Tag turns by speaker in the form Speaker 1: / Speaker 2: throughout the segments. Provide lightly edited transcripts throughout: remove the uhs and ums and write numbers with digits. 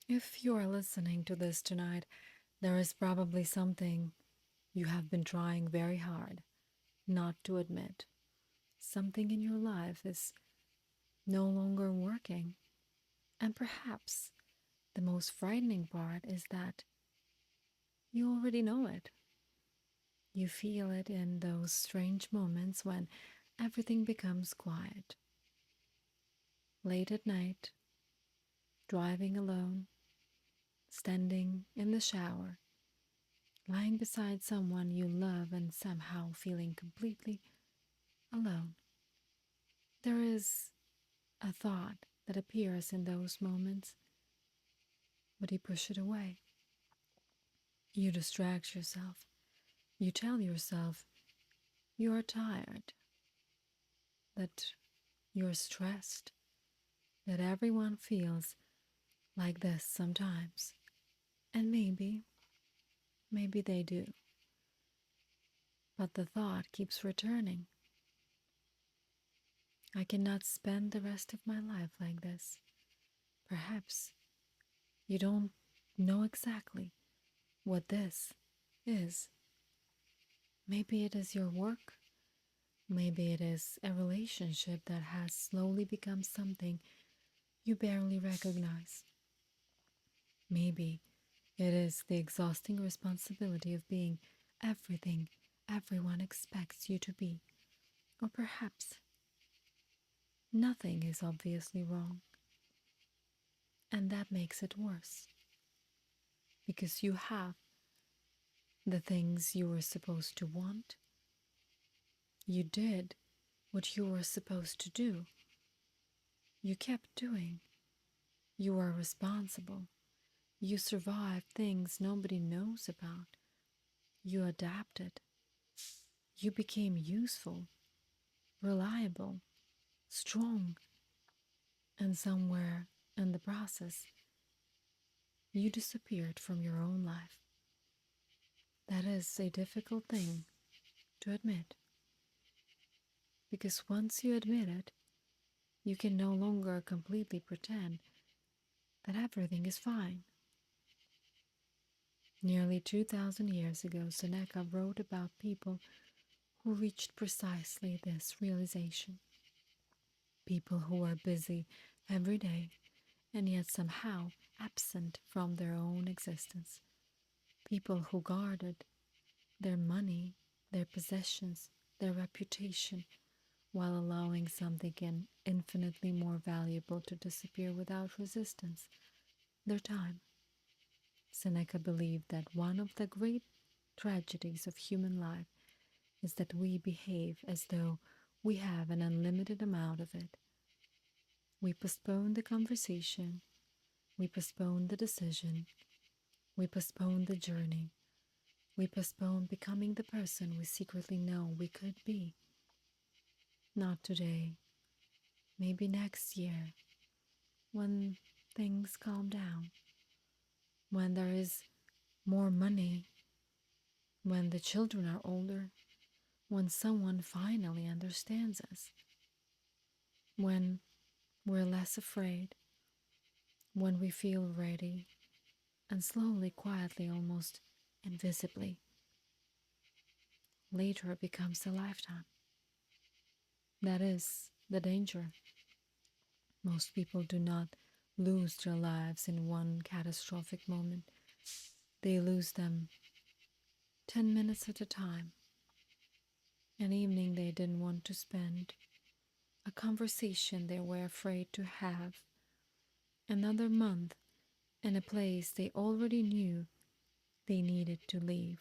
Speaker 1: If you are listening to this tonight, there is probably something you have been trying very hard not to admit. Something in your life is no longer working. And perhaps the most frightening part is that you already know it. You feel it in those strange moments when everything becomes quiet. Late at night, driving alone, standing in the shower, lying beside someone you love and somehow feeling completely alone. There is a thought that appears in those moments, but you push it away. You distract yourself. You tell yourself you are tired, that you're stressed, that everyone feels like this sometimes. And maybe they do. But the thought keeps returning. I cannot spend the rest of my life like this. Perhaps you don't know exactly what this is. Maybe it is your work. Maybe it is a relationship that has slowly become something you barely recognize. Maybe it is the exhausting responsibility of being everything everyone expects you to be. Or perhaps nothing is obviously wrong, and that makes it worse because you have the things you were supposed to want. You did what you were supposed to do. You kept doing. You are responsible. You survived things nobody knows about. You adapted. You became useful, reliable, strong, and somewhere in the process, you disappeared from your own life. That is a difficult thing to admit, because once you admit it, you can no longer completely pretend that everything is fine. Nearly 2,000 years ago, Seneca wrote about people who reached precisely this realization. People who were busy every day and yet somehow absent from their own existence. People who guarded their money, their possessions, their reputation, while allowing something infinitely more valuable to disappear without resistance, their time. Seneca believed that one of the great tragedies of human life is that we behave as though we have an unlimited amount of it. We postpone the conversation, we postpone the decision, we postpone the journey, we postpone becoming the person we secretly know we could be. Not today, maybe next year, when things calm down, when there is more money, when the children are older, when someone finally understands us, when we're less afraid, when we feel ready, and slowly, quietly, almost invisibly, later becomes a lifetime. That is the danger. Most people do not lose their lives in one catastrophic moment. They lose them 10 minutes at a time. An evening they didn't want to spend, a conversation they were afraid to have, another month in a place they already knew they needed to leave,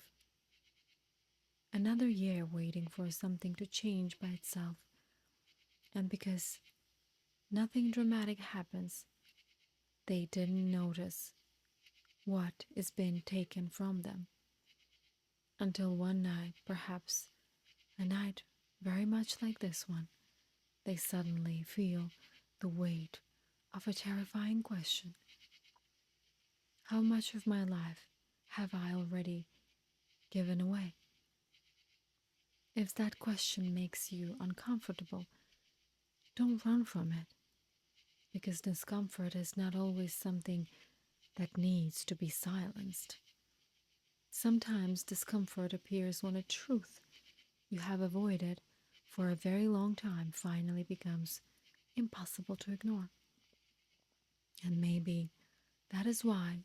Speaker 1: another year waiting for something to change by itself. And because nothing dramatic happens, they didn't notice what is being taken from them until one night, perhaps a night very much like this one, they suddenly feel the weight of a terrifying question. How much of my life have I already given away? If that question makes you uncomfortable, don't run from it, because discomfort is not always something that needs to be silenced. Sometimes discomfort appears when a truth you have avoided for a very long time finally becomes impossible to ignore. And maybe that is why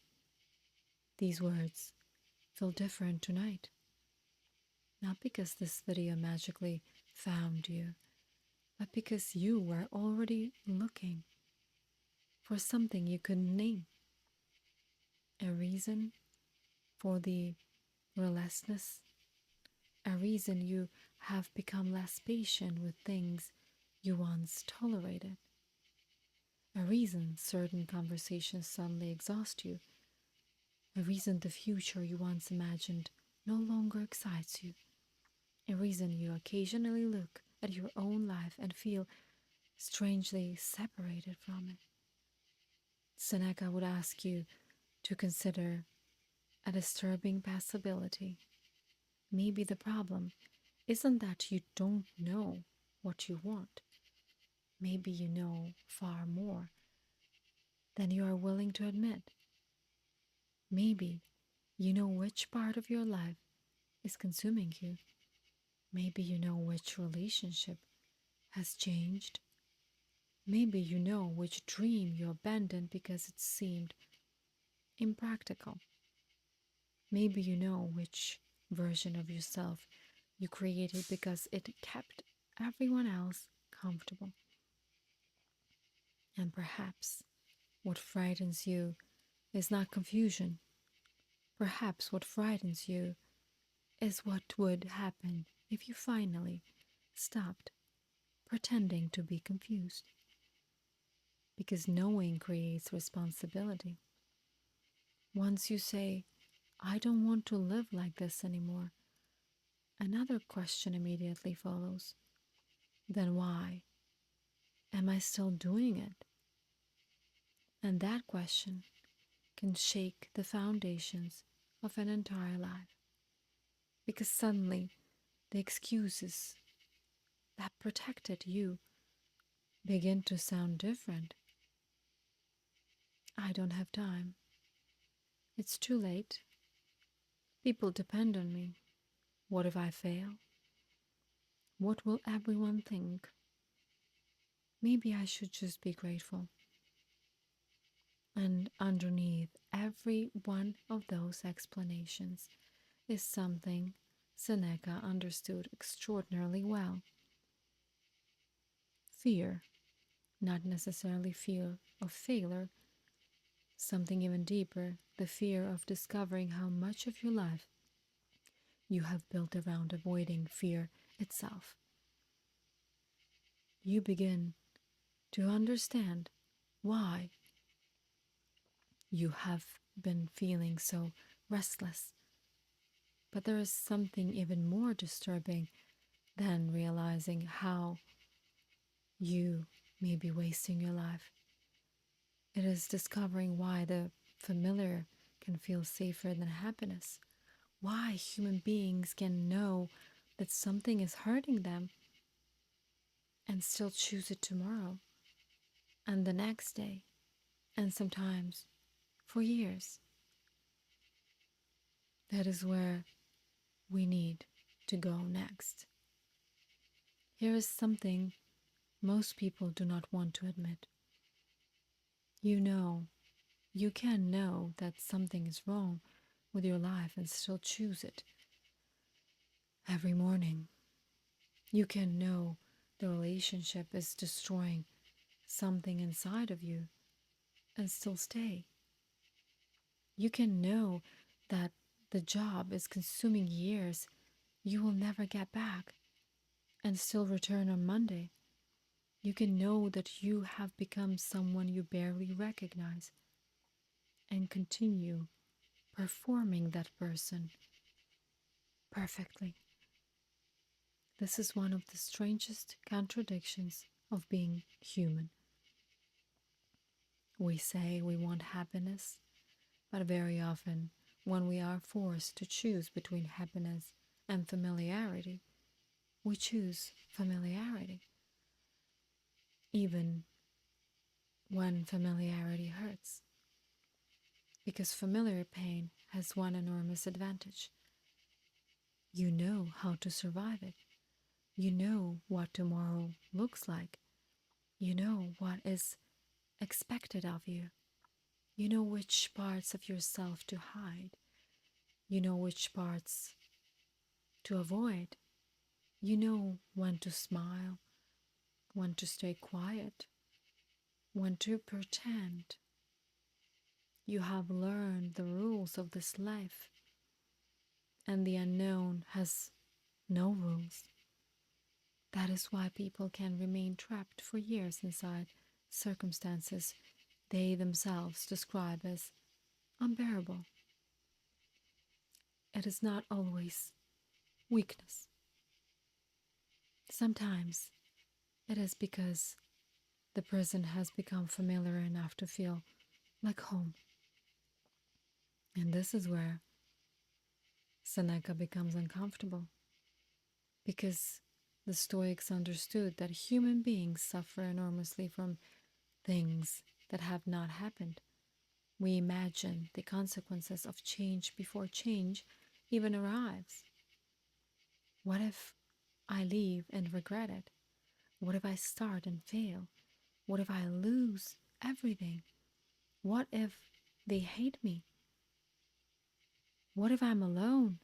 Speaker 1: these words feel different tonight. Not because this video magically found you, but because you were already looking for something you couldn't name. A reason for the restlessness, a reason you have become less patient with things you once tolerated, a reason certain conversations suddenly exhaust you, a reason the future you once imagined no longer excites you, a reason you occasionally look at your own life and feel strangely separated from it. Seneca would ask you to consider a disturbing possibility. Maybe the problem isn't that you don't know what you want. Maybe you know far more than you are willing to admit. Maybe you know which part of your life is consuming you. Maybe you know which relationship has changed. Maybe you know which dream you abandoned because it seemed impractical. Maybe you know which version of yourself you created because it kept everyone else comfortable. And perhaps what frightens you is not confusion. Perhaps what frightens you is what would happen if you finally stopped pretending to be confused. Because knowing creates responsibility. Once you say, I don't want to live like this anymore, another question immediately follows. Then why am I still doing it? And that question can shake the foundations of an entire life. Because suddenly the excuses that protected you begin to sound different. I don't have time. It's too late. People depend on me. What if I fail? What will everyone think? Maybe I should just be grateful. And underneath every one of those explanations is something Seneca understood extraordinarily well: fear, not necessarily fear of failure, something even deeper, the fear of discovering how much of your life you have built around avoiding fear itself. You begin to understand why you have been feeling so restless. But there is something even more disturbing than realizing how you may be wasting your life. It is discovering why the familiar can feel safer than happiness, why human beings can know that something is hurting them and still choose it tomorrow and the next day, and sometimes for years. That is where we need to go next. Here is something most people do not want to admit. You know, you can know that something is wrong with your life and still choose it every morning. You can know the relationship is destroying something inside of you and still stay. You can know that the job is consuming years you will never get back and still return on Monday. You can know that you have become someone you barely recognize and continue performing that person perfectly. This is one of the strangest contradictions of being human. We say we want happiness, but very often, when we are forced to choose between happiness and familiarity, we choose familiarity, even when familiarity hurts. Because familiar pain has one enormous advantage. You know how to survive it. You know what tomorrow looks like. You know what is expected of you. You know which parts of yourself to hide. You know which parts to avoid. You know when to smile, when to stay quiet, when to pretend. You have learned the rules of this life, and the unknown has no rules. That is why people can remain trapped for years inside circumstances they themselves describe as unbearable. It is not always weakness. Sometimes it is because the prison has become familiar enough to feel like home. And this is where Seneca becomes uncomfortable, because the Stoics understood that human beings suffer enormously from things that have not happened. We imagine the consequences of change before change even arrives. What if I leave and regret it? What if I start and fail? What if I lose everything? What if they hate me? What if I'm alone?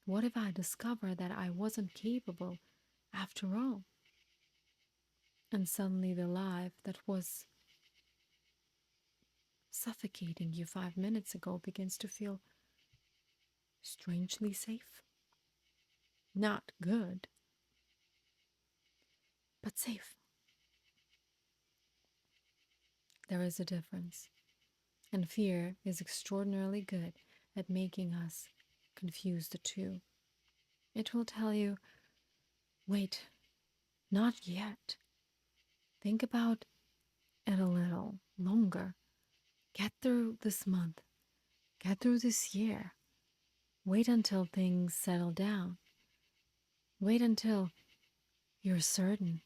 Speaker 1: What if I discover that I wasn't capable after all? And suddenly the life that was suffocating you 5 minutes ago begins to feel strangely safe. Not good, but safe. There is a difference. And fear is extraordinarily good at making us confuse the two. It will tell you, wait, not yet. Think about it a little longer. Get through this month. Get through this year. Wait until things settle down. Wait until you're certain.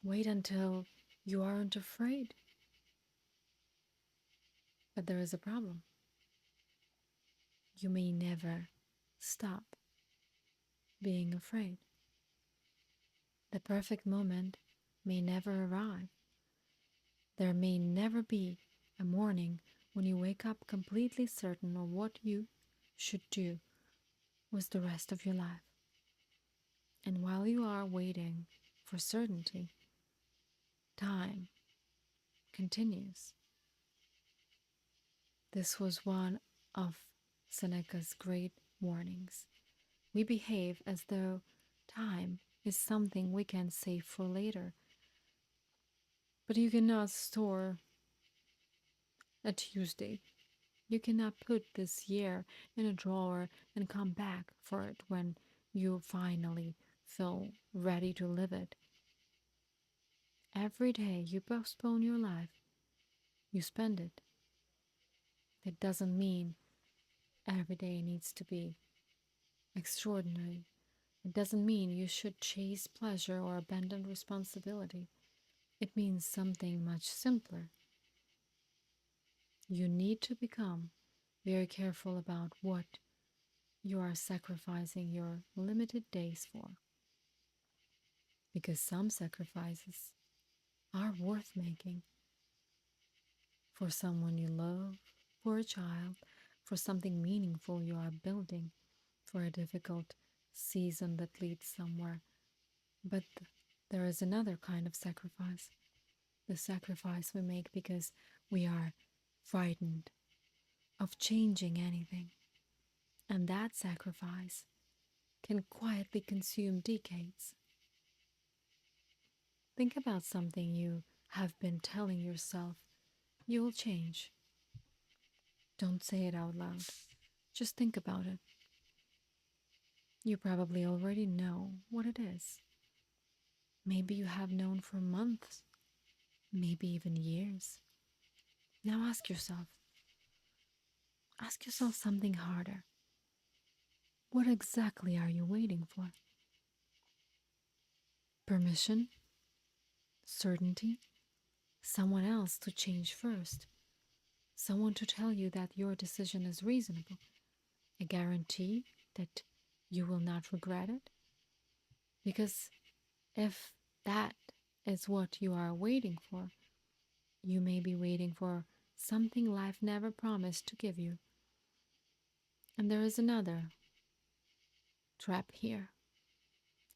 Speaker 1: Wait until you aren't afraid. But there is a problem. You may never stop being afraid. The perfect moment may never arrive. There may never be a morning when you wake up completely certain of what you should do with the rest of your life. And while you are waiting for certainty, time continues. This was one of Seneca's great warnings. We behave as though time is something we can save for later, but you cannot store a Tuesday. You cannot put this year in a drawer and come back for it when you finally feel ready to live it. Every day you postpone your life, you spend it. It doesn't mean every day needs to be extraordinary. It doesn't mean you should chase pleasure or abandon responsibility. It means something much simpler. You need to become very careful about what you are sacrificing your limited days for. Because some sacrifices are worth making for someone you love, for a child, for something meaningful you are building, for a difficult season that leads somewhere. But there is another kind of sacrifice, the sacrifice we make because we are frightened of changing anything. And that sacrifice can quietly consume decades. Think about something you have been telling yourself you will change. Don't say it out loud. Just think about it. You probably already know what it is. Maybe you have known for months, maybe even years. Now ask yourself something harder. What exactly are you waiting for? Permission? Certainty? Someone else to change first? someone to tell you that your decision is reasonable, a guarantee that you will not regret it. Because if that is what you are waiting for, you may be waiting for something life never promised to give you. And there is another trap here,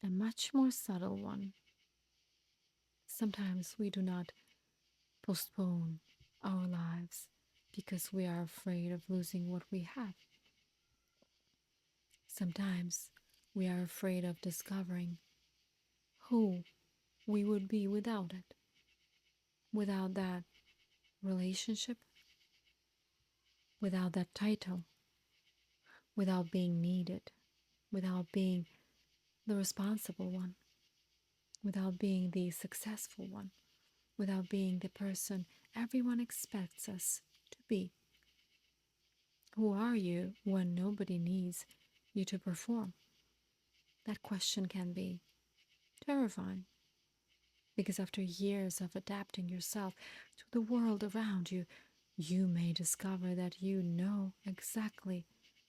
Speaker 1: a much more subtle one. Sometimes we do not postpone our lives because we are afraid of losing what we have. Sometimes we are afraid of discovering who we would be without it, without that relationship, without that title, without being needed, without being the responsible one, without being the successful one, without being the person everyone expects us to be. Who are you when nobody needs you to perform? That question can be terrifying because after years of adapting yourself to the world around you, you may discover that you know exactly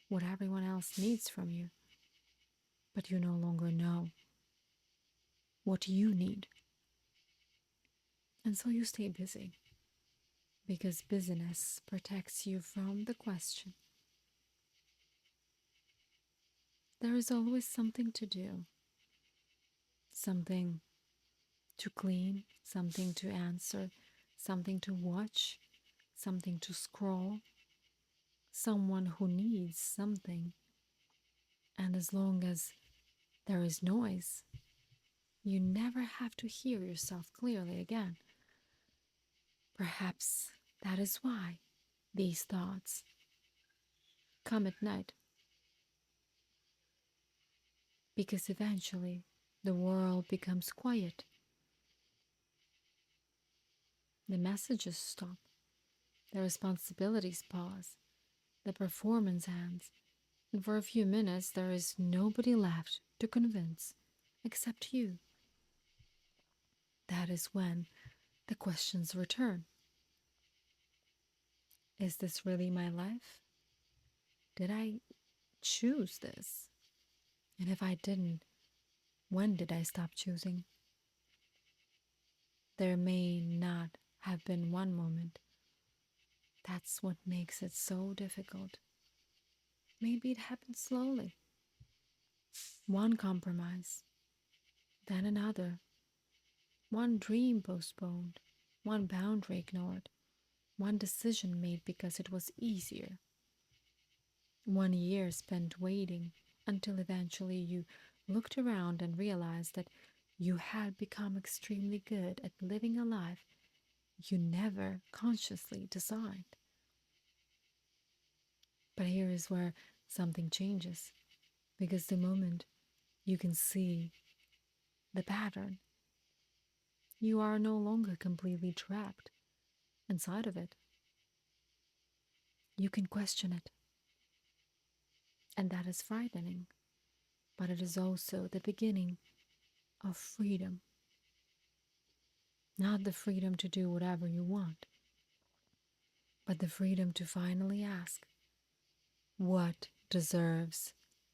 Speaker 1: what everyone else needs from you, but you no longer know what you need. And so you stay busy because busyness protects you from the question. There is always something to do, something to clean, something to answer, something to watch, something to scroll, someone who needs something. And as long as there is noise, you never have to hear yourself clearly again. Perhaps that is why these thoughts come at night, because eventually the world becomes quiet. The messages stop, the responsibilities pause, the performance ends, and for a few minutes there is nobody left to convince except you. That is when the questions return. Is this really my life? Did I choose this? And if I didn't, when did I stop choosing? There may not have been one moment. That's what makes it so difficult. Maybe it happened slowly. One compromise, then another. One dream postponed, one boundary ignored, one decision made because it was easier. 1 year spent waiting until eventually you looked around and realized that you had become extremely good at living a life you never consciously designed. But here is where something changes, because the moment you can see the pattern, you are no longer completely trapped inside of it. You can question it, and that is frightening, but it is also the beginning of freedom. Not the freedom to do whatever you want, but the freedom to finally ask, what deserves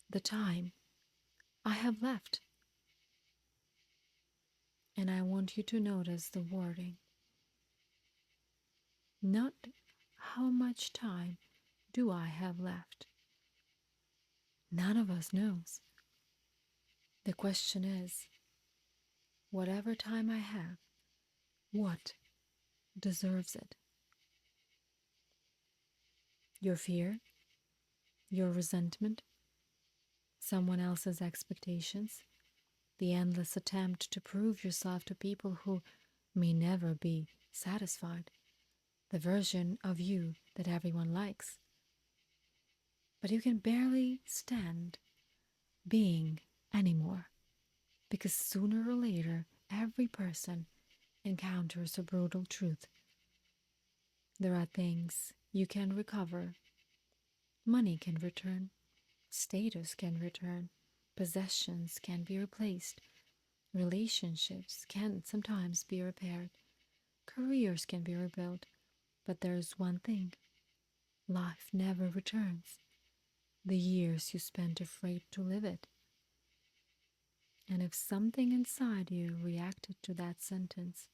Speaker 1: the time I have left? And I want you to notice the wording. Not how much time do I have left? None of us knows. The question is, whatever time I have, what deserves it? Your fear? Your resentment? Someone else's expectations? The endless attempt to prove yourself to people who may never be satisfied? The version of you that everyone likes? But you can barely stand being anymore, because sooner or later every person encounters a brutal truth. There are things you can recover. Money can return, status can return, possessions can be replaced, relationships can sometimes be repaired, careers can be rebuilt, but there is one thing Life never returns. The years you spent afraid to live it. And if something inside you reacted to that sentence,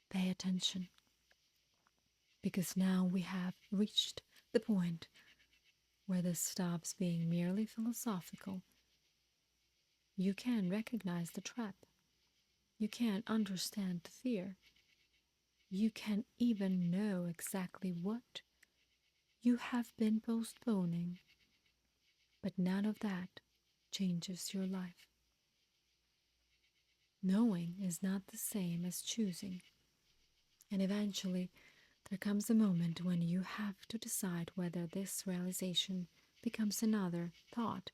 Speaker 1: pay attention, because now we have reached the point where this stops being merely philosophical. You can recognize the trap. You can understand the fear. You can even know exactly what you have been postponing, but none of that changes your life. Knowing is not the same as choosing, and eventually there comes a moment when you have to decide whether this realization becomes another thought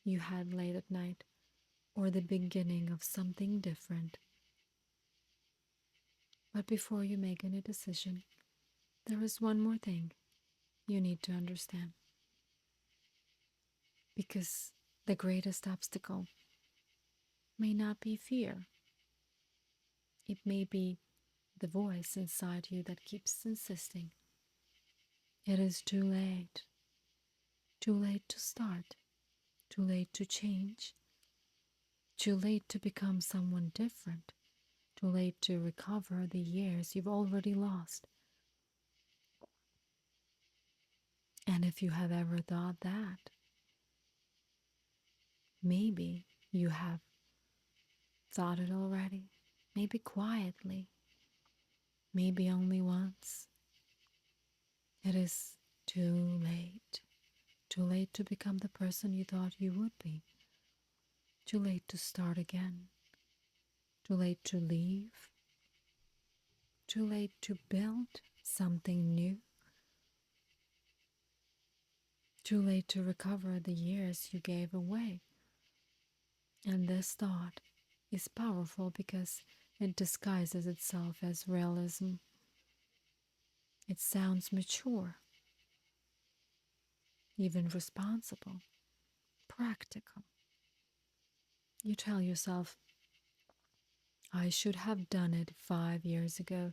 Speaker 1: you had late at night or the beginning of something different. But before you make any decision, there is one more thing you need to understand. Because the greatest obstacle may not be fear, it may be the voice inside you that keeps insisting. It is too late to start, too late to change, too late to become someone different, too late to recover the years you've already lost. And if you have ever thought that, maybe you have thought it already, maybe quietly, maybe only once. It is too late to become the person you thought you would be, too late to start again, too late to leave, too late to build something new, too late to recover the years you gave away. And this thought is powerful because it disguises itself as realism. It sounds mature, even responsible, practical. You tell yourself, I should have done it 5 years ago,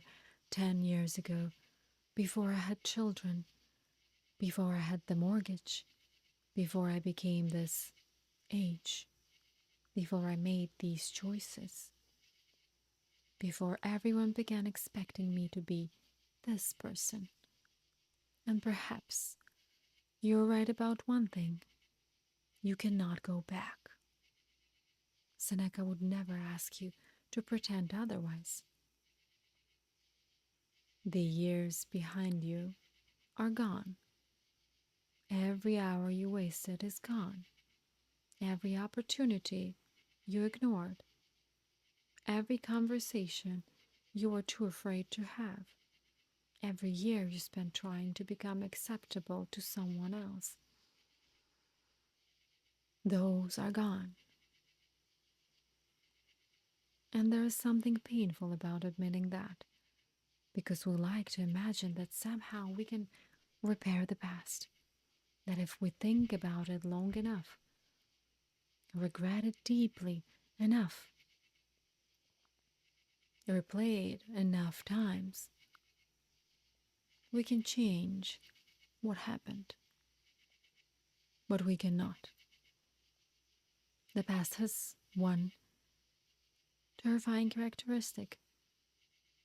Speaker 1: 10 years ago, before I had children, before I had the mortgage, before I became this age, before I made these choices, before everyone began expecting me to be this person. And perhaps you're right about one thing: you cannot go back. Seneca would never ask you to pretend otherwise. The years behind you are gone. Every hour you wasted is gone. Every opportunity you ignored. Every conversation you were too afraid to have. Every year you spent trying to become acceptable to someone else. Those are gone. And there is something painful about admitting that, because we like to imagine that somehow we can repair the past, that if we think about it long enough, regret it deeply enough, replay it enough times, we can change what happened. But we cannot. The past has one terrifying characteristic: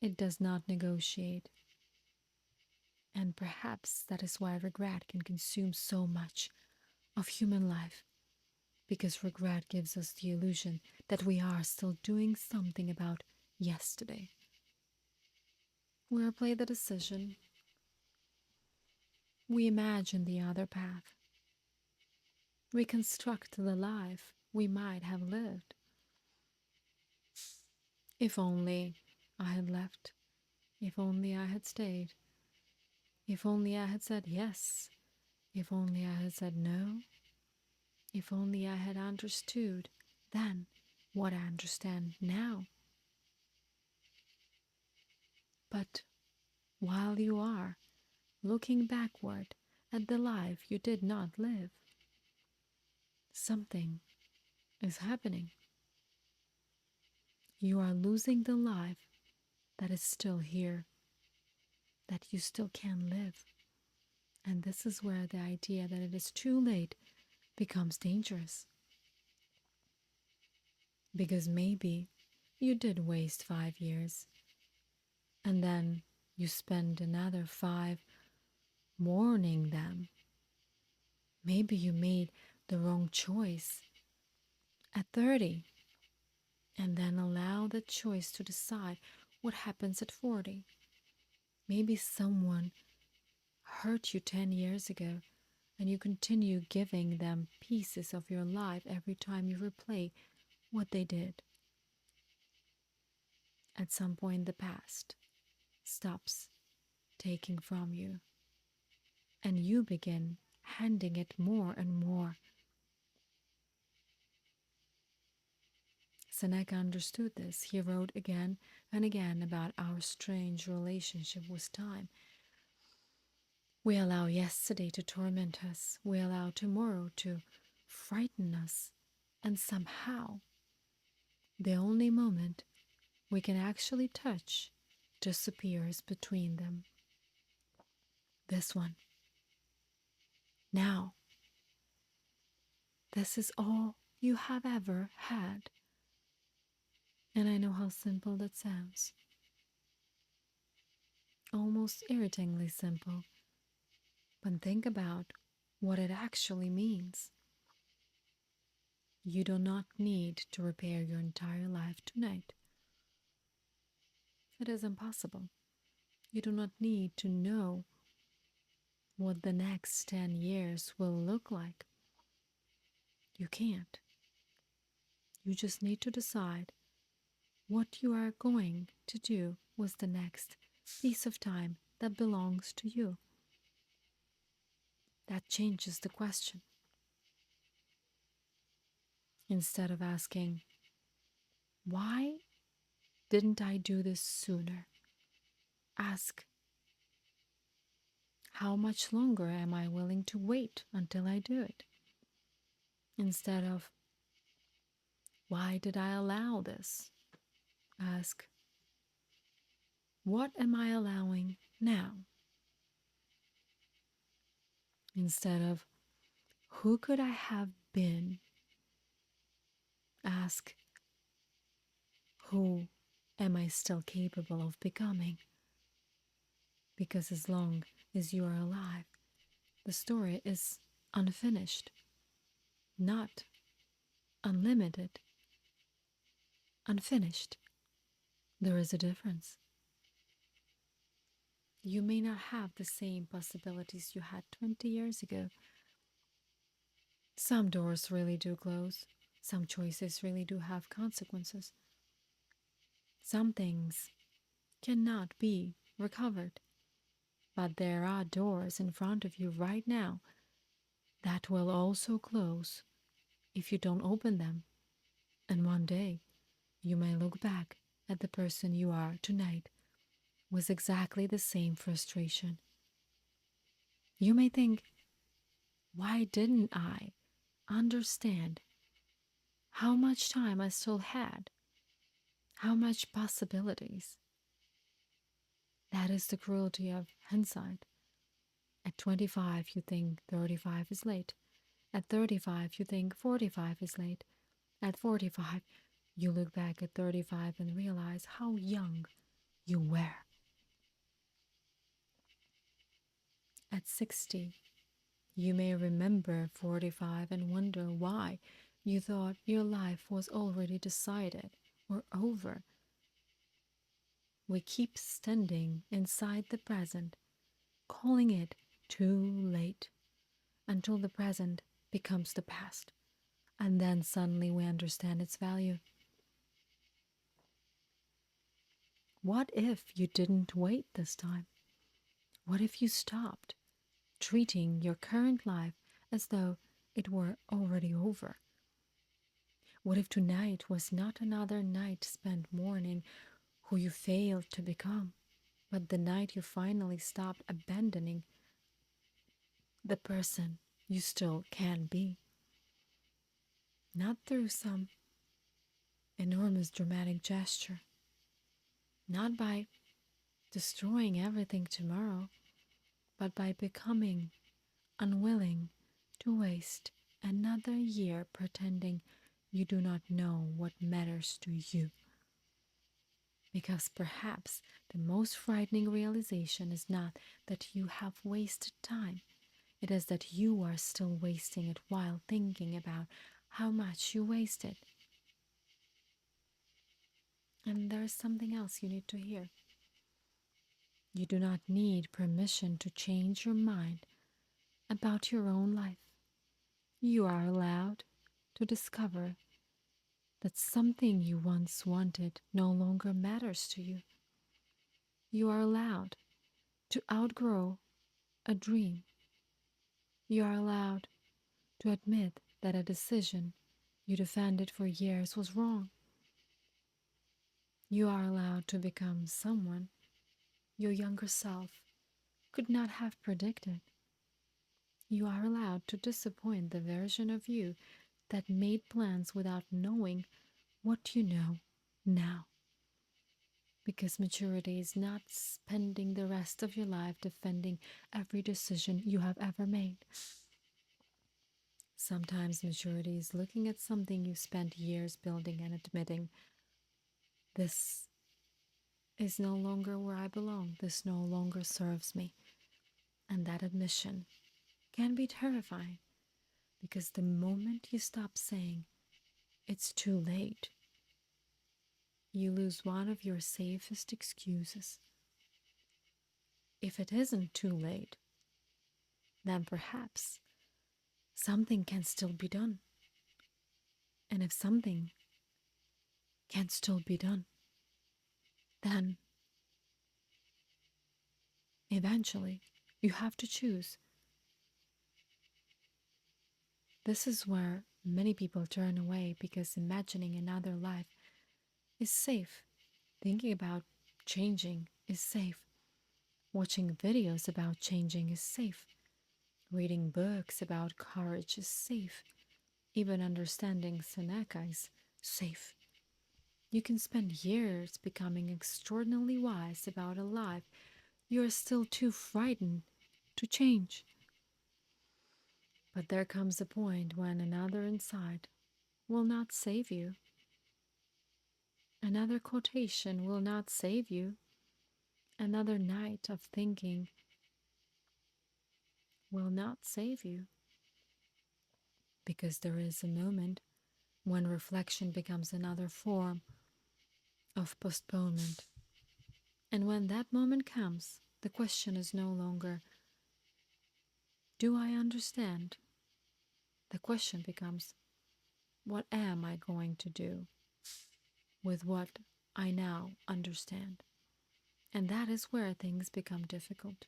Speaker 1: it does not negotiate. And perhaps that is why regret can consume so much of human life, because regret gives us the illusion that we are still doing something about yesterday. We replay the decision, we imagine the other path, reconstruct the life we might have lived. If only I had left, if only I had stayed, if only I had said yes, if only I had said no, if only I had understood then what I understand now. But while you are looking backward at the life you did not live, something is happening. You are losing the life that is still here, that you still can live. And this is where the idea that it is too late becomes dangerous. Because maybe you did waste 5 years, and then you spend another 5 mourning them. Maybe you made the wrong choice at 30, and then allow the choice to decide what happens at 40. Maybe someone hurt you 10 years ago, and you continue giving them pieces of your life every time you replay what they did. At some point, the past stops taking from you, and you begin handing it more and more. Seneca understood this. He wrote again and again about our strange relationship with time. We allow yesterday to torment us. We allow tomorrow to frighten us. And somehow, the only moment we can actually touch disappears between them. This one. Now. This is all you have ever had. And I know how simple that sounds. Almost irritatingly simple. But think about what it actually means. You do not need to repair your entire life tonight. It is impossible. You do not need to know what the next 10 years will look like. You can't. You just need to decide what you are going to do with the next piece of time that belongs to you. That changes the question. Instead of asking, why didn't I do this sooner? Ask, how much longer am I willing to wait until I do it? Instead of, why did I allow this? Ask, what am I allowing now? Instead of, who could I have been? Ask, who am I still capable of becoming? Because as long as you are alive, the story is unfinished, not unlimited. Unfinished. There is a difference. You may not have the same possibilities you had 20 years ago. Some doors really do close. Some choices really do have consequences. Some things cannot be recovered. But there are doors in front of you right now that will also close if you don't open them. And one day, you may look back at the person you are tonight with exactly the same frustration. You may think, why didn't I understand how much time I still had? How much possibilities? That is the cruelty of hindsight. At 25, you think 35 is late. At 35, you think 45 is late. At 45, you look back at 35 and realize how young you were. At 60, you may remember 45 and wonder why you thought your life was already decided or over. We keep standing inside the present, calling it too late, until the present becomes the past, and then suddenly we understand its value. What if you didn't wait this time? What if you stopped treating your current life as though it were already over? What if tonight was not another night spent mourning who you failed to become, but the night you finally stopped abandoning the person you still can be? Not through some enormous dramatic gesture, not by destroying everything tomorrow, but by becoming unwilling to waste another year pretending you do not know what matters to you. Because perhaps the most frightening realization is not that you have wasted time, it is that you are still wasting it while thinking about how much you wasted. And there is something else you need to hear. You do not need permission to change your mind about your own life. You are allowed to discover that something you once wanted no longer matters to you. You are allowed to outgrow a dream. You are allowed to admit that a decision you defended for years was wrong. You are allowed to become someone your younger self could not have predicted. You are allowed to disappoint the version of you that made plans without knowing what you know now. Because maturity is not spending the rest of your life defending every decision you have ever made. Sometimes maturity is looking at something you spent years building and admitting, this is no longer where I belong, this no longer serves me. And that admission can be terrifying because the moment you stop saying, it's too late, you lose one of your safest excuses. If it isn't too late, then perhaps something can still be done. And if something can still be done, then eventually you have to choose. This is where many people turn away because imagining another life is safe. Thinking about changing is safe. Watching videos about changing is safe. Reading books about courage is safe. Even understanding Seneca is safe. You can spend years becoming extraordinarily wise about a life you are still too frightened to change. But there comes a point when another insight will not save you. Another quotation will not save you. Another night of thinking will not save you. Because there is a moment when reflection becomes another form of postponement. And when that moment comes, the question is no longer, do I understand? The question becomes, what am I going to do with what I now understand? And that is where things become difficult.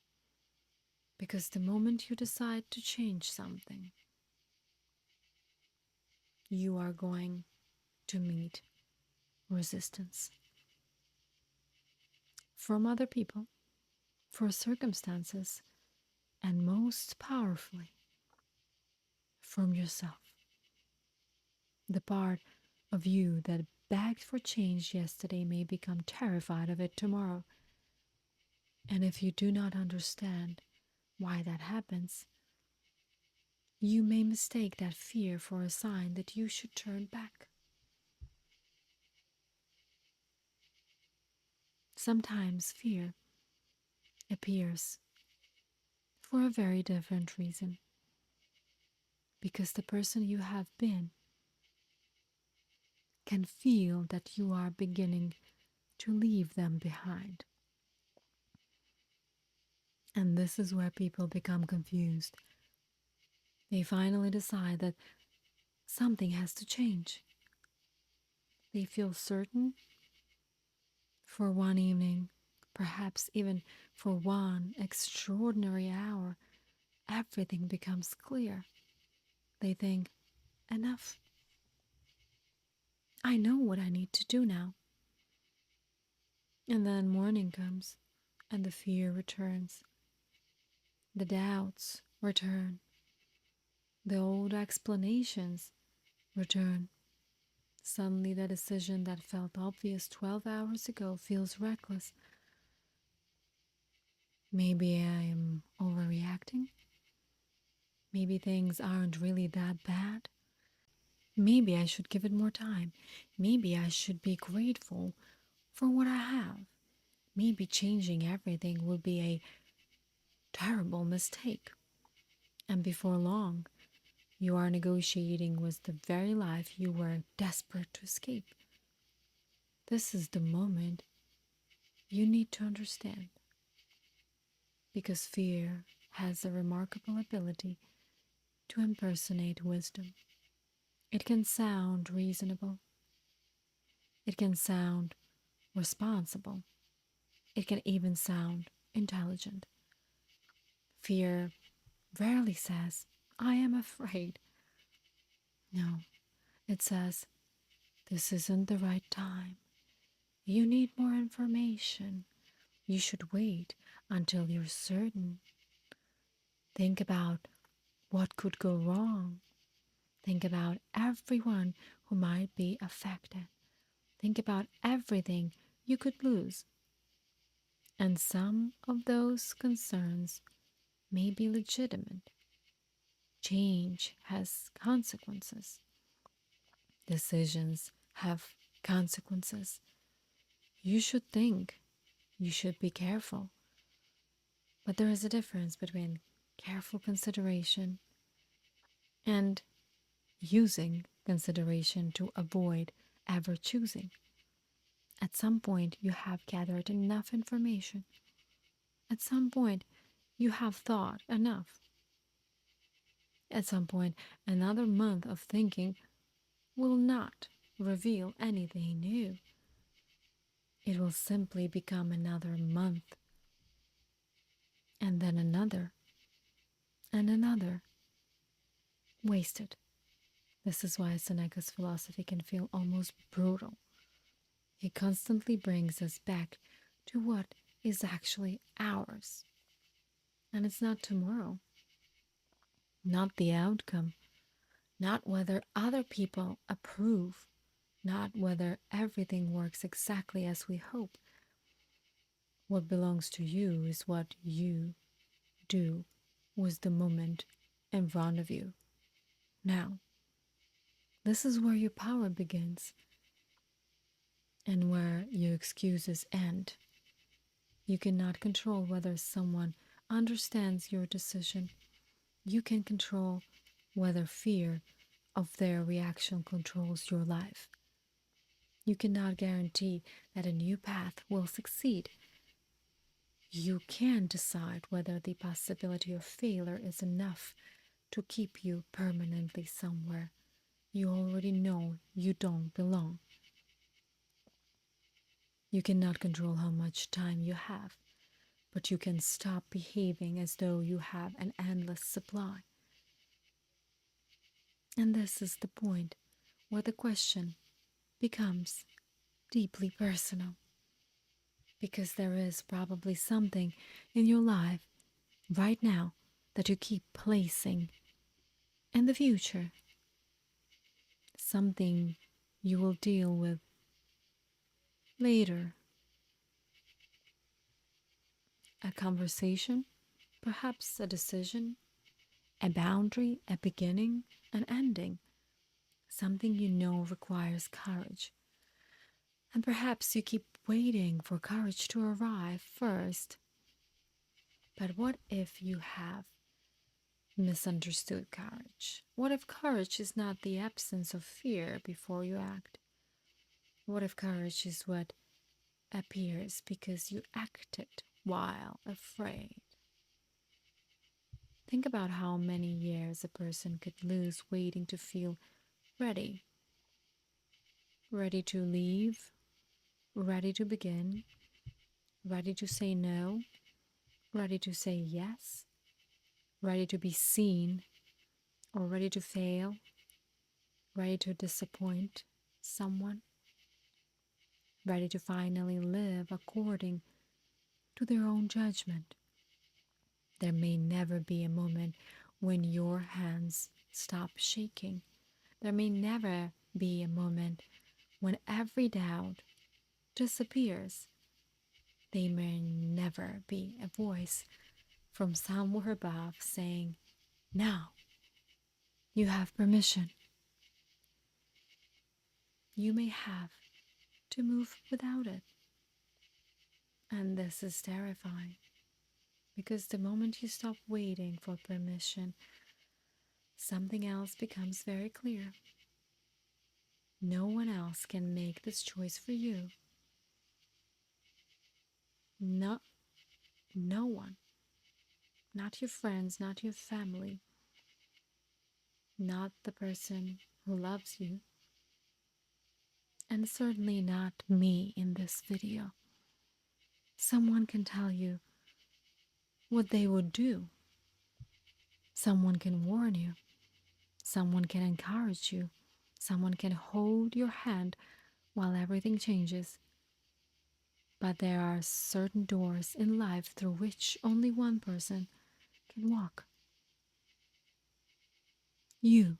Speaker 1: Because the moment you decide to change something, you are going to meet resistance from other people, for circumstances, and most powerfully, from yourself. The part of you that begged for change yesterday may become terrified of it tomorrow. And if you do not understand why that happens, you may mistake that fear for a sign that you should turn back. Sometimes fear appears for a very different reason, because the person you have been can feel that you are beginning to leave them behind. And this is where people become confused. They finally decide that something has to change. They feel certain for one evening, perhaps even for one extraordinary hour, everything becomes clear. They think, enough. I know what I need to do now. And then morning comes, and the fear returns. The doubts return. The old explanations return. Suddenly, the decision that felt obvious 12 hours ago feels reckless. Maybe I am overreacting. Maybe things aren't really that bad. Maybe I should give it more time. Maybe I should be grateful for what I have. Maybe changing everything would be a terrible mistake. And before long, you are negotiating with the very life you were desperate to escape. This is the moment you need to understand, because fear has a remarkable ability to impersonate wisdom. It can sound reasonable, it can sound responsible, it can even sound intelligent. Fear rarely says, I am afraid. No, it says, this isn't the right time. You need more information. You should wait until you're certain. Think about what could go wrong. Think about everyone who might be affected. Think about everything you could lose. And some of those concerns may be legitimate. Change has consequences. Decisions have consequences. You should think. You should be careful. But there is a difference between careful consideration and using consideration to avoid ever choosing. At some point, you have gathered enough information. At some point, you have thought enough. At some point, another month of thinking will not reveal anything new. It will simply become another month, and then another, and another, wasted. This is why Seneca's philosophy can feel almost brutal. It constantly brings us back to what is actually ours. And it's not tomorrow, not the outcome, not whether other people approve, not whether everything works exactly as we hope. What belongs to you is what you do with the moment in front of you. Now, this is where your power begins and where your excuses end. You cannot control whether someone understands your decision. You can control whether fear of their reaction controls your life. You cannot guarantee that a new path will succeed. You can decide whether the possibility of failure is enough to keep you permanently somewhere you already know you don't belong. You cannot control how much time you have, but you can stop behaving as though you have an endless supply. And this is the point where the question becomes deeply personal, because there is probably something in your life right now that you keep placing in the future, something you will deal with later, a conversation, perhaps a decision, a boundary, a beginning, an ending, something you know requires courage. And perhaps you keep waiting for courage to arrive first. But what if you have misunderstood courage? What if courage is not the absence of fear before you act? What if courage is what appears because you acted while afraid? Think about how many years a person could lose waiting to feel ready, ready to leave, ready to begin, ready to say no, ready to say yes, ready to be seen, or ready to fail, ready to disappoint someone, ready to finally live according to their own judgment. There may never be a moment when your hands stop shaking. There may never be a moment when every doubt disappears. They may never be a voice from somewhere above saying, "Now you have permission." You may have to move without it. And this is terrifying because the moment you stop waiting for permission, something else becomes very clear. No one else can make this choice for you. No, no one. Not your friends, not your family, not the person who loves you, and certainly not me in this video. Someone can tell you what they would do. Someone can warn you. Someone can encourage you. Someone can hold your hand while everything changes. But there are certain doors in life through which only one person can walk. You.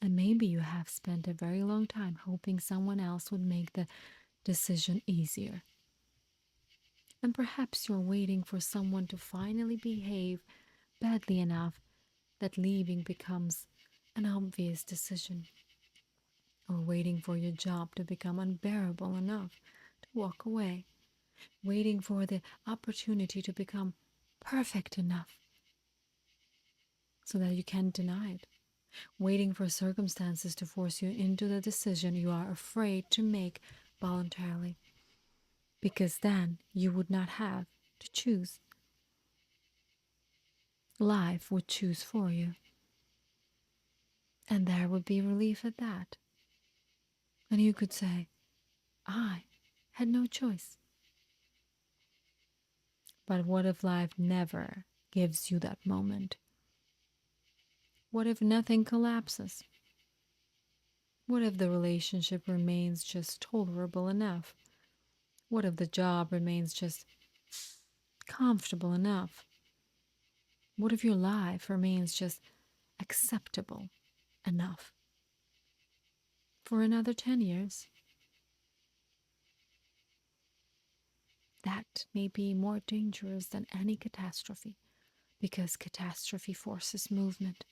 Speaker 1: And maybe you have spent a very long time hoping someone else would make the decision easier. And perhaps you're waiting for someone to finally behave badly enough that leaving becomes an obvious decision. Or waiting for your job to become unbearable enough to walk away. Waiting for the opportunity to become perfect enough so that you can't deny it. Waiting for circumstances to force you into the decision you are afraid to make voluntarily, because then you would not have to choose. Life would choose for you, and there would be relief at that. And you could say, "I had no choice." But what if life never gives you that moment? What if nothing collapses? What if the relationship remains just tolerable enough? What if the job remains just comfortable enough? What if your life remains just acceptable enough? For another 10 years? That may be more dangerous than any catastrophe, because catastrophe forces movement.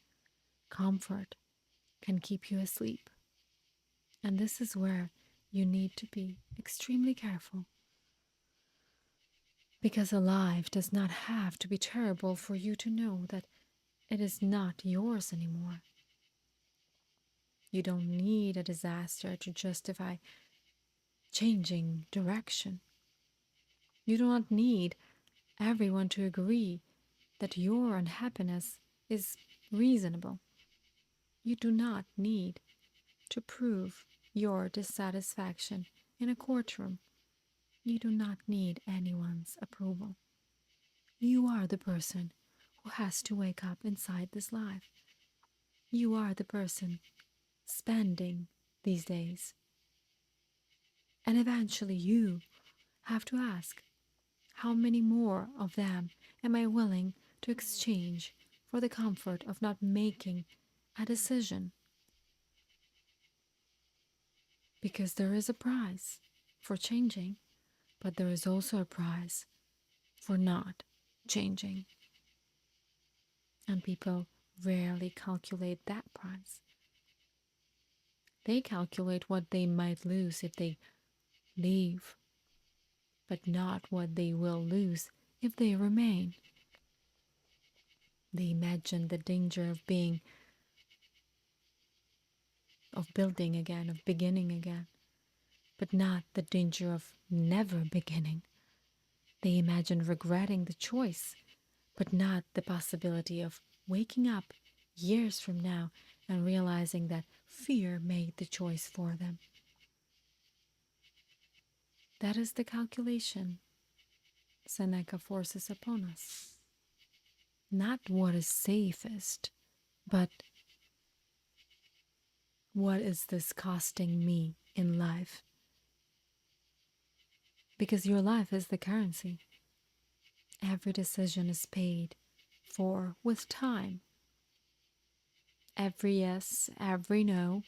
Speaker 1: Comfort can keep you asleep. And this is where you need to be extremely careful. Because a life does not have to be terrible for you to know that it is not yours anymore. You don't need a disaster to justify changing direction. You do not need everyone to agree that your unhappiness is reasonable. You do not need to prove your dissatisfaction in a courtroom. You do not need anyone's approval. You are the person who has to wake up inside this life. You are the person spending these days. And eventually you have to ask, how many more of them am I willing to exchange for the comfort of not making a decision? Because there is a price for changing, but there is also a price for not changing. And people rarely calculate that price. They calculate what they might lose if they leave, but not what they will lose if they remain. They imagine the danger of building again, of beginning again, but not the danger of never beginning. They imagine regretting the choice, but not the possibility of waking up years from now and realizing that fear made the choice for them. That is the calculation Seneca forces upon us. Not what is safest, but what is this costing me in life? Because your life is the currency. Every decision is paid for with time. Every yes, every no,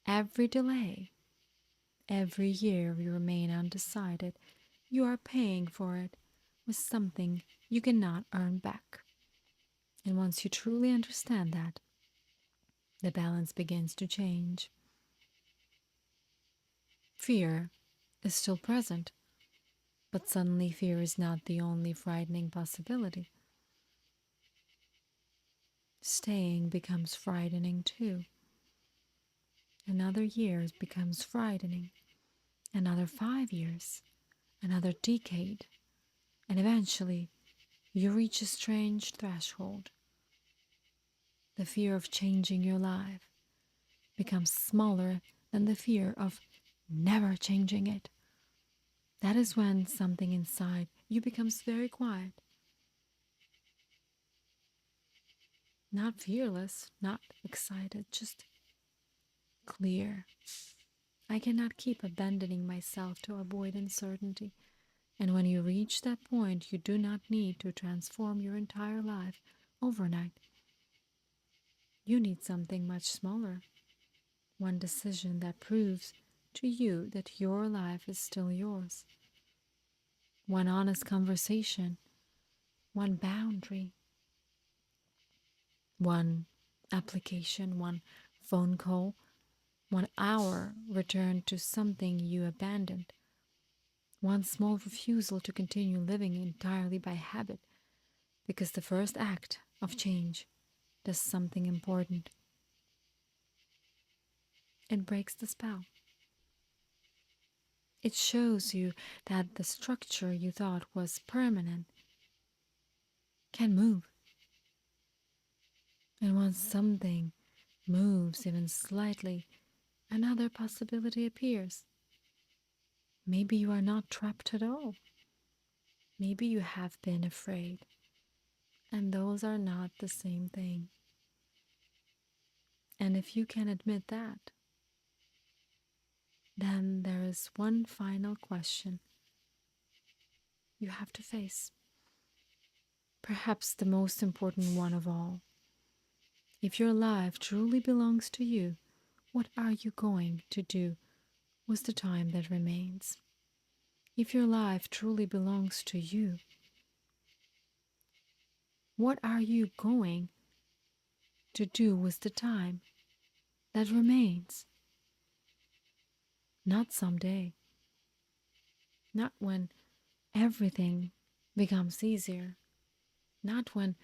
Speaker 1: every delay, Every year you remain undecided, you are paying for it with something you cannot earn back. And once you truly understand that, the balance begins to change. Fear is still present, but suddenly fear is not the only frightening possibility. Staying becomes frightening too. Another year becomes frightening. Another 5 years, another decade, and eventually you reach a strange threshold. The fear of changing your life becomes smaller than the fear of never changing it. That is when something inside you becomes very quiet. Not fearless, not excited, just clear. I cannot keep abandoning myself to avoid uncertainty. And when you reach that point, you do not need to transform your entire life overnight. You need something much smaller. One decision that proves to you that your life is still yours. One honest conversation, one boundary, one application, one phone call, 1 hour returned to something you abandoned. One small refusal to continue living entirely by habit, because the first act of change does something important. It breaks the spell. It shows you that the structure you thought was permanent can move. And once something moves even slightly, another possibility appears. Maybe you are not trapped at all. Maybe you have been afraid. And those are not the same thing. And if you can admit that, then there is one final question you have to face. Perhaps the most important one of all. If your life truly belongs to you, what are you going to do with the time that remains? If your life truly belongs to you, what are you going to do with the time that remains? Not someday, not when everything becomes easier, not when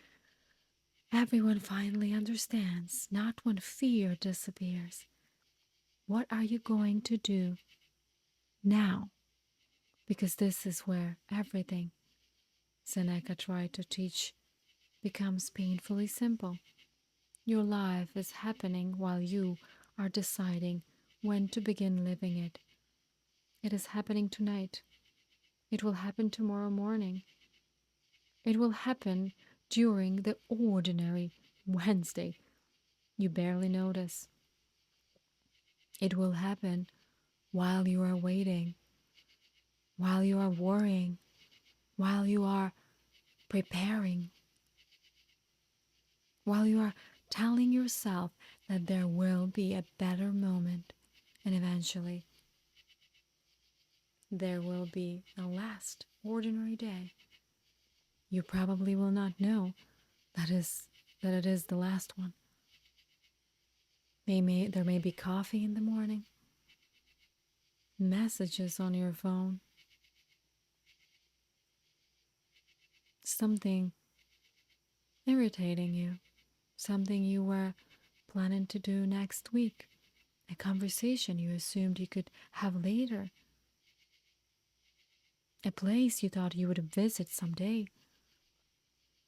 Speaker 1: everyone finally understands, not when fear disappears. What are you going to do now? Because this is where everything Seneca tried to teach becomes painfully simple. Your life is happening while you are deciding when to begin living it. It is happening tonight. It will happen tomorrow morning. It will happen during the ordinary Wednesday you barely notice. It will happen while you are waiting, while you are worrying, while you are preparing, while you are telling yourself that there will be a better moment, and eventually there will be a last ordinary day. You probably will not know that it is the last one. There may be coffee in the morning, messages on your phone, something irritating you, something you were planning to do next week, a conversation you assumed you could have later, a place you thought you would visit someday.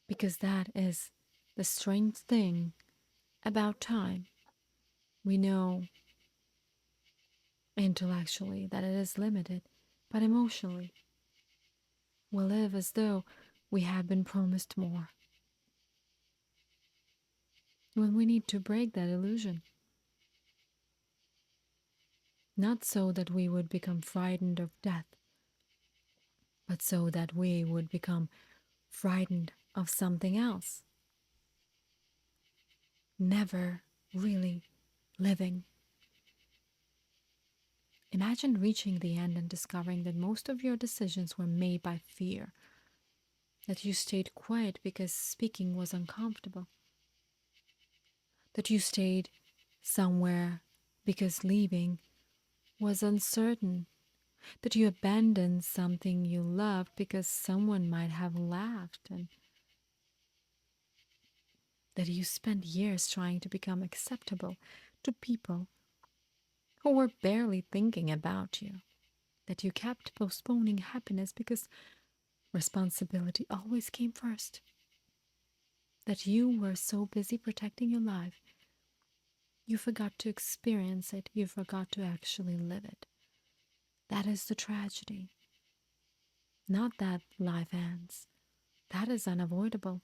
Speaker 1: Because that is the strange thing about time. We know intellectually that it is limited, but emotionally, we live as though we have been promised more. When we need to break that illusion, not so that we would become frightened of death, but so that we would become frightened of something else. Never really living. Imagine reaching the end and discovering that most of your decisions were made by fear, that you stayed quiet because speaking was uncomfortable, that you stayed somewhere because leaving was uncertain, that you abandoned something you loved because someone might have laughed, and that you spent years trying to become acceptable to people who were barely thinking about you, that you kept postponing happiness because responsibility always came first, that you were so busy protecting your life, you forgot to experience it, you forgot to actually live it. That is the tragedy. Not that life ends. That is unavoidable.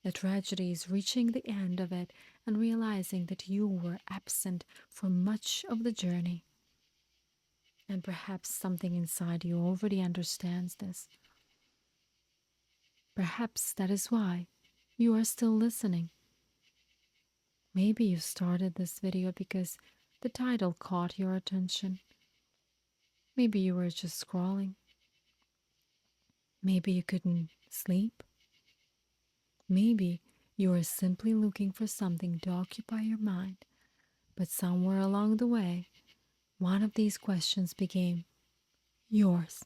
Speaker 1: The tragedy is reaching the end of it and realizing that you were absent for much of the journey. And perhaps something inside you already understands this. Perhaps that is why you are still listening. Maybe you started this video because the title caught your attention. Maybe you were just scrolling. Maybe you couldn't sleep. Maybe you were simply looking for something to occupy your mind. But somewhere along the way, one of these questions became yours.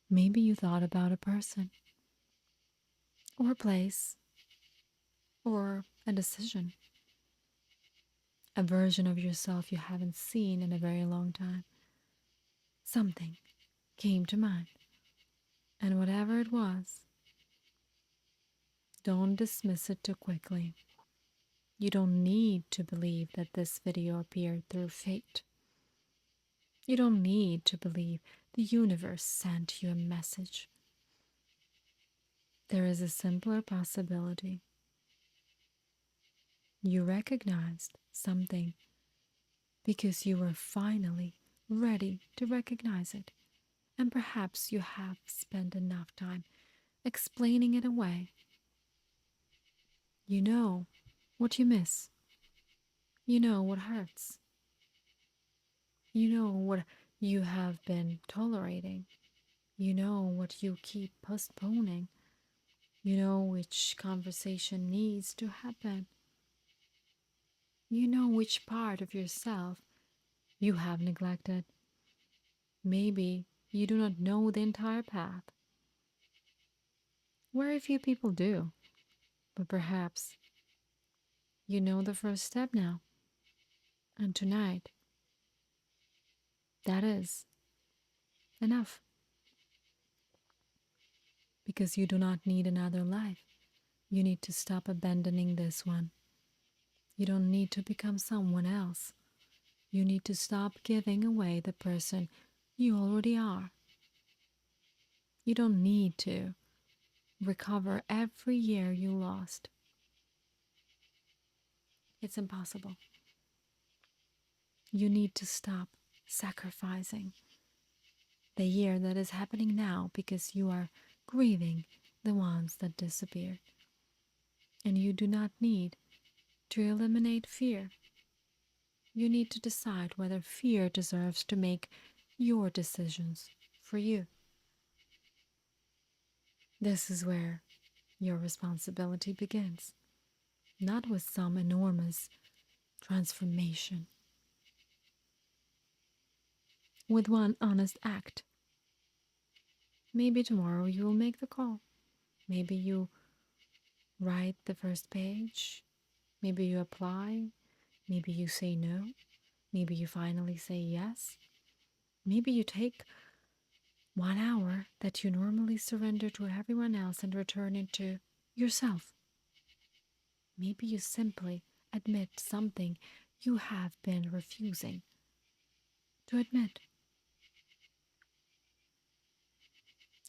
Speaker 1: Maybe you thought about a person, or a place, or a decision, a version of yourself you haven't seen in a very long time. Something came to mind, and whatever it was, don't dismiss it too quickly. You don't need to believe that this video appeared through fate. You don't need to believe the universe sent you a message. There is a simpler possibility. You recognized something because you were finally ready to recognize it, and perhaps you have spent enough time explaining it away. You know what you miss. You know what hurts. You know what you have been tolerating. You know what you keep postponing. You know which conversation needs to happen. You know which part of yourself you have neglected. Maybe you do not know the entire path. Very few people do, but perhaps you know the first step now. And tonight, that is enough. Because you do not need another life. You need to stop abandoning this one. You don't need to become someone else. You need to stop giving away the person you already are. You don't need to recover every year you lost. It's impossible. You need to stop sacrificing the year that is happening now because you are grieving the ones that disappeared. And you do not need to eliminate fear. You need to decide whether fear deserves to make your decisions for you. This is where your responsibility begins, not with some enormous transformation, with one honest act. Maybe tomorrow you will make the call. Maybe you write the first page. Maybe you apply. Maybe you say no. Maybe you finally say yes. Maybe you take 1 hour that you normally surrender to everyone else and return it to yourself. Maybe you simply admit something you have been refusing to admit.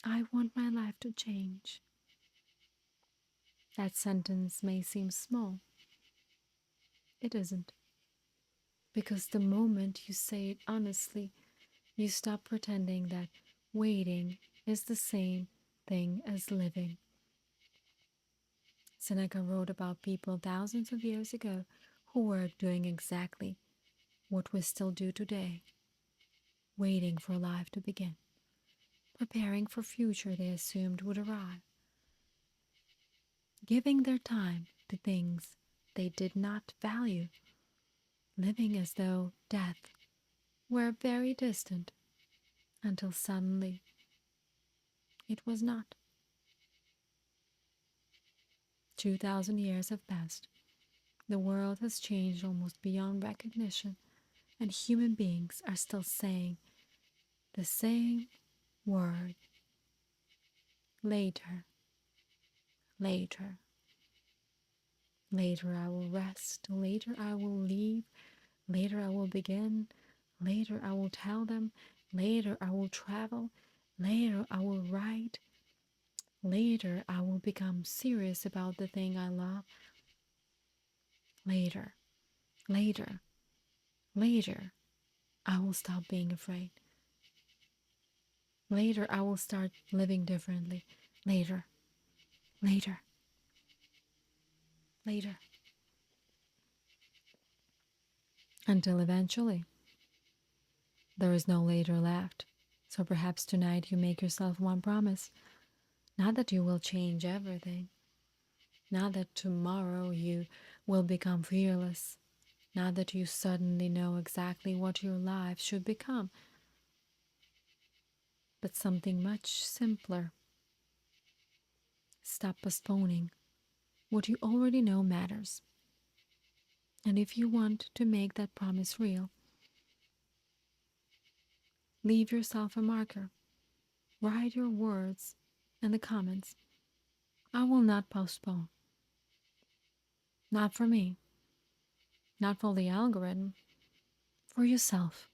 Speaker 1: I want my life to change. That sentence may seem small. It isn't. Because the moment you say it honestly, you stop pretending that waiting is the same thing as living. Seneca wrote about people thousands of years ago who were doing exactly what we still do today, waiting for life to begin, preparing for future they assumed would arrive, giving their time to things they did not value, living as though death were very distant until suddenly it was not. 2,000 years have passed. The world has changed almost beyond recognition, and human beings are still saying the same word: later, later. Later I will rest, later I will leave, later I will begin, later I will tell them, later I will travel, later I will write, later I will become serious about the thing I love. Later, later, later, I will stop being afraid. Later I will start living differently. Later, later, later. Until eventually, there is no later left. So perhaps tonight you make yourself one promise. Not that you will change everything. Not that tomorrow you will become fearless. Not that you suddenly know exactly what your life should become. But something much simpler. Stop postponing what you already know matters. And if you want to make that promise real, leave yourself a marker. Write your words in the comments. I will not postpone. Not for me. Not for the algorithm. For yourself.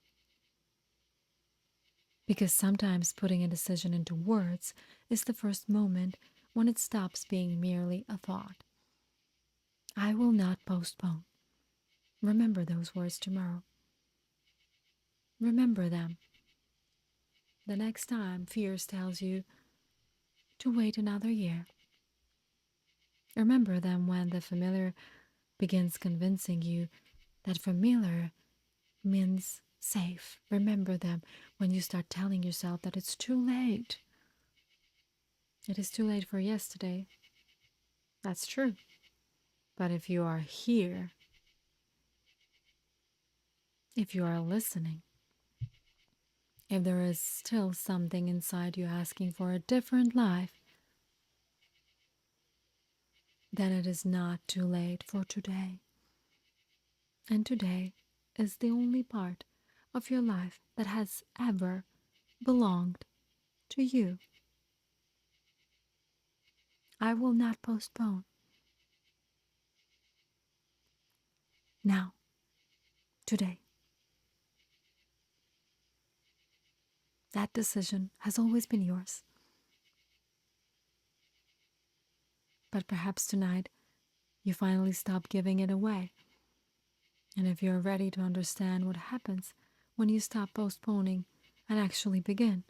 Speaker 1: Because sometimes putting a decision into words is the first moment when it stops being merely a thought. I will not postpone. Remember those words tomorrow. Remember them the next time fears tells you to wait another year. Remember them when the familiar begins convincing you that familiar means safe. Remember them when you start telling yourself that it's too late. It is too late for yesterday. That's true. But if you are here, if you are listening, if there is still something inside you asking for a different life, then it is not too late for today. And today is the only part of your life that has ever belonged to you. I will not postpone. Now, today. That decision has always been yours. But perhaps tonight you finally stop giving it away. And if you're ready to understand what happens when you stop postponing and actually begin,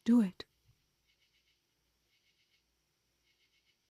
Speaker 1: do it.